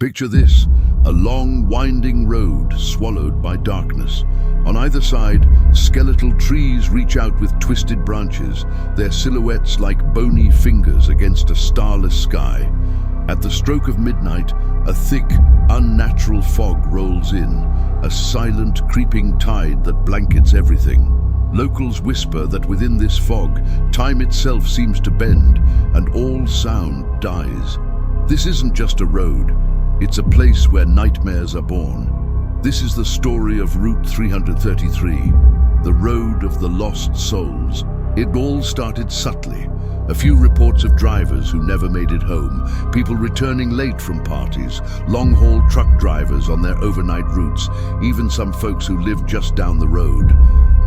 Picture this, a long, winding road swallowed by darkness. On either side, skeletal trees reach out with twisted branches, their silhouettes like bony fingers against a starless sky. At the stroke of midnight, a thick, unnatural fog rolls in, a silent, creeping tide that blankets everything. Locals whisper that within this fog, time itself seems to bend, and all sound dies. This isn't just a road. It's a place where nightmares are born. This is the story of Route 333, the road of the lost souls. It all started subtly. A few reports of drivers who never made it home, people returning late from parties, long-haul truck drivers on their overnight routes, even some folks who lived just down the road.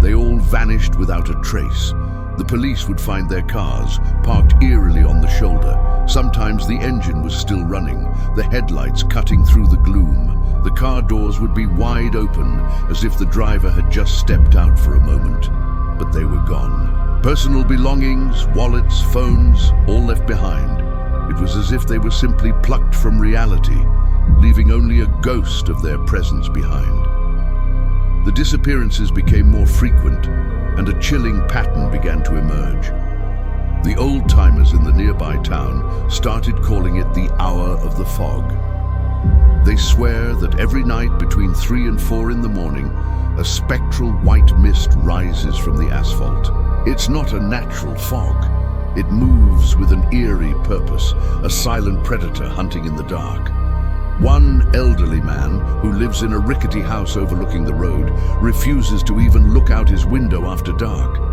They all vanished without a trace. The police would find their cars, parked eerily on the shoulder. Sometimes the engine was still running, the headlights cutting through the gloom. The car doors would be wide open, as if the driver had just stepped out for a moment. But they were gone. Personal belongings, wallets, phones, all left behind. It was as if they were simply plucked from reality, leaving only a ghost of their presence behind. The disappearances became more frequent, and a chilling pattern began to emerge. The old-timers in the nearby town started calling it the Hour of the Fog. They swear that every night between 3 and 4 in the morning, a spectral white mist rises from the asphalt. It's not a natural fog. It moves with an eerie purpose, a silent predator hunting in the dark. One elderly man, who lives in a rickety house overlooking the road, refuses to even look out his window after dark.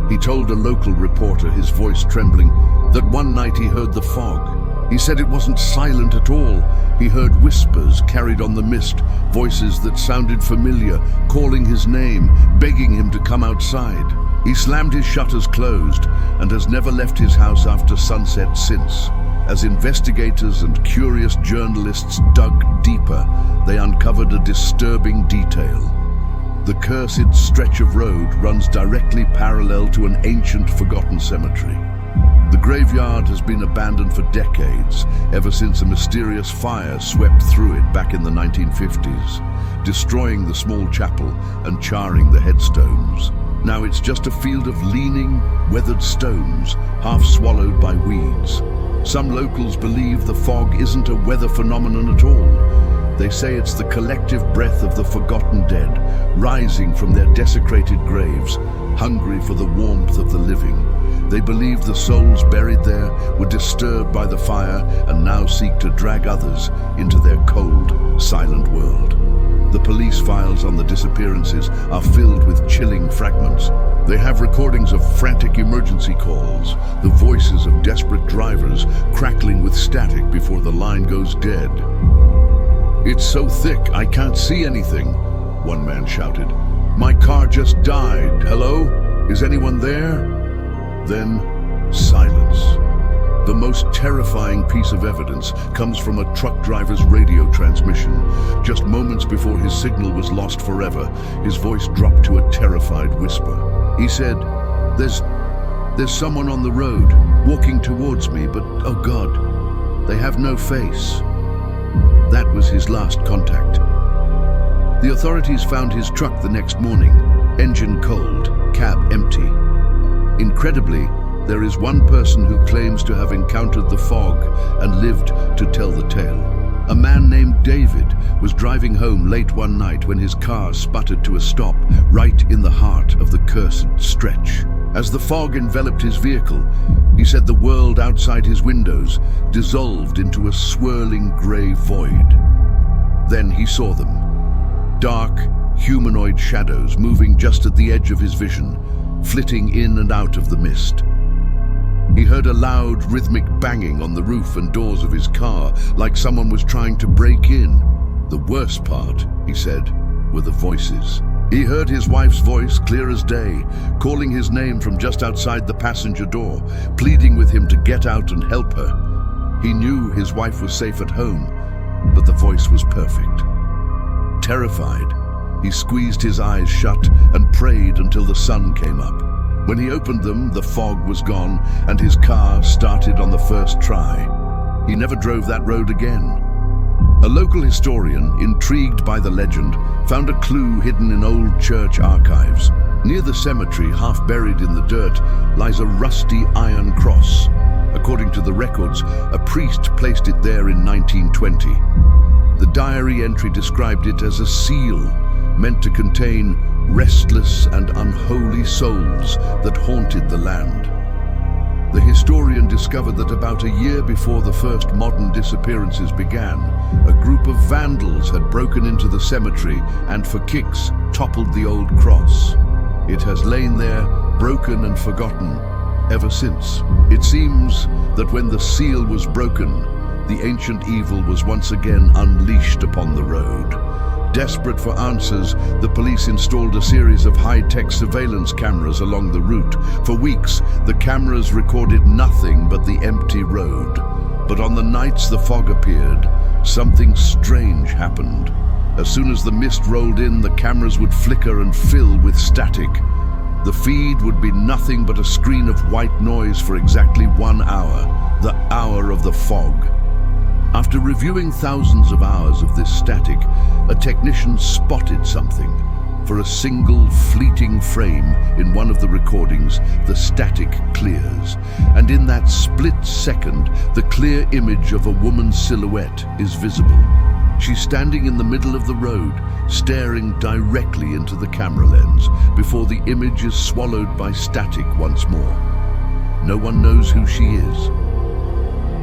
He told a local reporter, his voice trembling, that one night he heard the fog. He said it wasn't silent at all. He heard whispers carried on the mist, voices that sounded familiar, calling his name, begging him to come outside. He slammed his shutters closed and has never left his house after sunset since. As investigators and curious journalists dug deeper, they uncovered a disturbing detail. The cursed stretch of road runs directly parallel to an ancient, forgotten cemetery. The graveyard has been abandoned for decades, ever since a mysterious fire swept through it back in the 1950s, destroying the small chapel and charring the headstones. Now it's just a field of leaning, weathered stones, half swallowed by weeds. Some locals believe the fog isn't a weather phenomenon at all. They say it's the collective breath of the forgotten dead, rising from their desecrated graves, hungry for the warmth of the living. They believe the souls buried there were disturbed by the fire and now seek to drag others into their cold, silent world. The police files on the disappearances are filled with chilling fragments. They have recordings of frantic emergency calls, the voices of desperate drivers crackling with static before the line goes dead. "It's so thick, I can't see anything," one man shouted. "My car just died. Hello? Is anyone there?" Then, silence. The most terrifying piece of evidence comes from a truck driver's radio transmission. Just moments before his signal was lost forever, his voice dropped to a terrified whisper. He said, There's someone on the road, walking towards me, but oh God, they have no face." That was his last contact. The authorities found his truck the next morning, engine cold, cab empty. Incredibly, there is one person who claims to have encountered the fog and lived to tell the tale. A man named David was driving home late one night when his car sputtered to a stop right in the heart of the cursed stretch. As the fog enveloped his vehicle, he said the world outside his windows dissolved into a swirling grey void. Then he saw them. Dark, humanoid shadows moving just at the edge of his vision, flitting in and out of the mist. He heard a loud, rhythmic banging on the roof and doors of his car, like someone was trying to break in. The worst part, he said, were the voices. He heard his wife's voice clear as day, calling his name from just outside the passenger door, pleading with him to get out and help her. He knew his wife was safe at home, but the voice was perfect. Terrified, he squeezed his eyes shut and prayed until the sun came up. When he opened them, the fog was gone and his car started on the first try. He never drove that road again. A local historian, intrigued by the legend, found a clue hidden in old church archives. Near the cemetery, half buried in the dirt, lies a rusty iron cross. According to the records, a priest placed it there in 1920. The diary entry described it as a seal, meant to contain restless and unholy souls that haunted the land. The historian discovered that about a year before the first modern disappearances began, a group of vandals had broken into the cemetery and, for kicks, toppled the old cross. It has lain there, broken and forgotten, ever since. It seems that when the seal was broken, the ancient evil was once again unleashed upon the road. Desperate for answers, the police installed a series of high-tech surveillance cameras along the route. For weeks, the cameras recorded nothing but the empty road. But on the nights the fog appeared, something strange happened. As soon as the mist rolled in, the cameras would flicker and fill with static. The feed would be nothing but a screen of white noise for exactly 1 hour, the hour of the fog. After reviewing thousands of hours of this static, a technician spotted something. For a single fleeting frame in one of the recordings, the static clears. And in that split second, the clear image of a woman's silhouette is visible. She's standing in the middle of the road, staring directly into the camera lens, before the image is swallowed by static once more. No one knows who she is.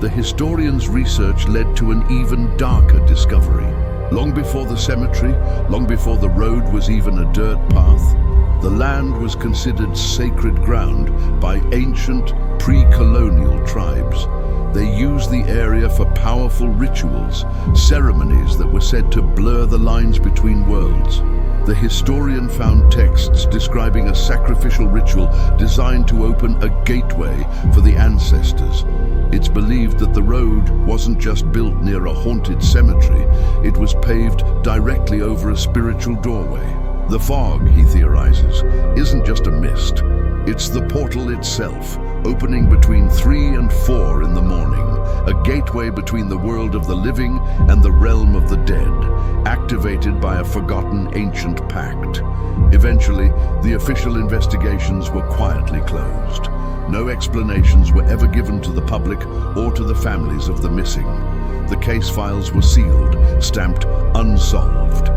The historian's research led to an even darker discovery. Long before the cemetery, long before the road was even a dirt path, the land was considered sacred ground by ancient pre-colonial tribes. They used the area for powerful rituals, ceremonies that were said to blur the lines between worlds. The historian found texts describing a sacrificial ritual designed to open a gateway for the ancestors. It's believed that the road wasn't just built near a haunted cemetery, it was paved directly over a spiritual doorway. The fog, he theorizes, isn't just a mist. It's the portal itself, opening between 3 and 4 in the morning, a gateway between the world of the living and the realm of the dead, activated by a forgotten ancient pact. Eventually, the official investigations were quietly closed. No explanations were ever given to the public or to the families of the missing. The case files were sealed, stamped unsolved.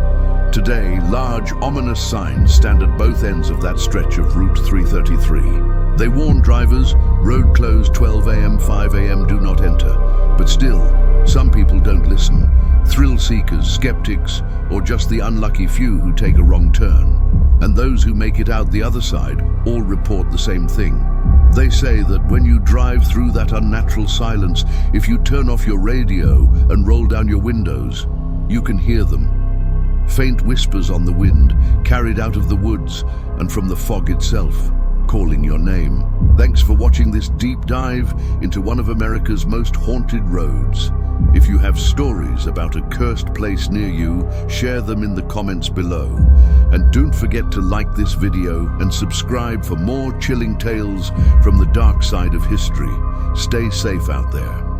Today, large, ominous signs stand at both ends of that stretch of Route 333. They warn drivers, road closed 12 a.m., 5 a.m., do not enter. But still, some people don't listen. Thrill seekers, skeptics, or just the unlucky few who take a wrong turn. And those who make it out the other side all report the same thing. They say that when you drive through that unnatural silence, if you turn off your radio and roll down your windows, you can hear them. Faint whispers on the wind, carried out of the woods and from the fog itself, calling your name. Thanks for watching this deep dive into one of America's most haunted roads. If you have stories about a cursed place near you, share them in the comments below. And don't forget to like this video and subscribe for more chilling tales from the dark side of history. Stay safe out there.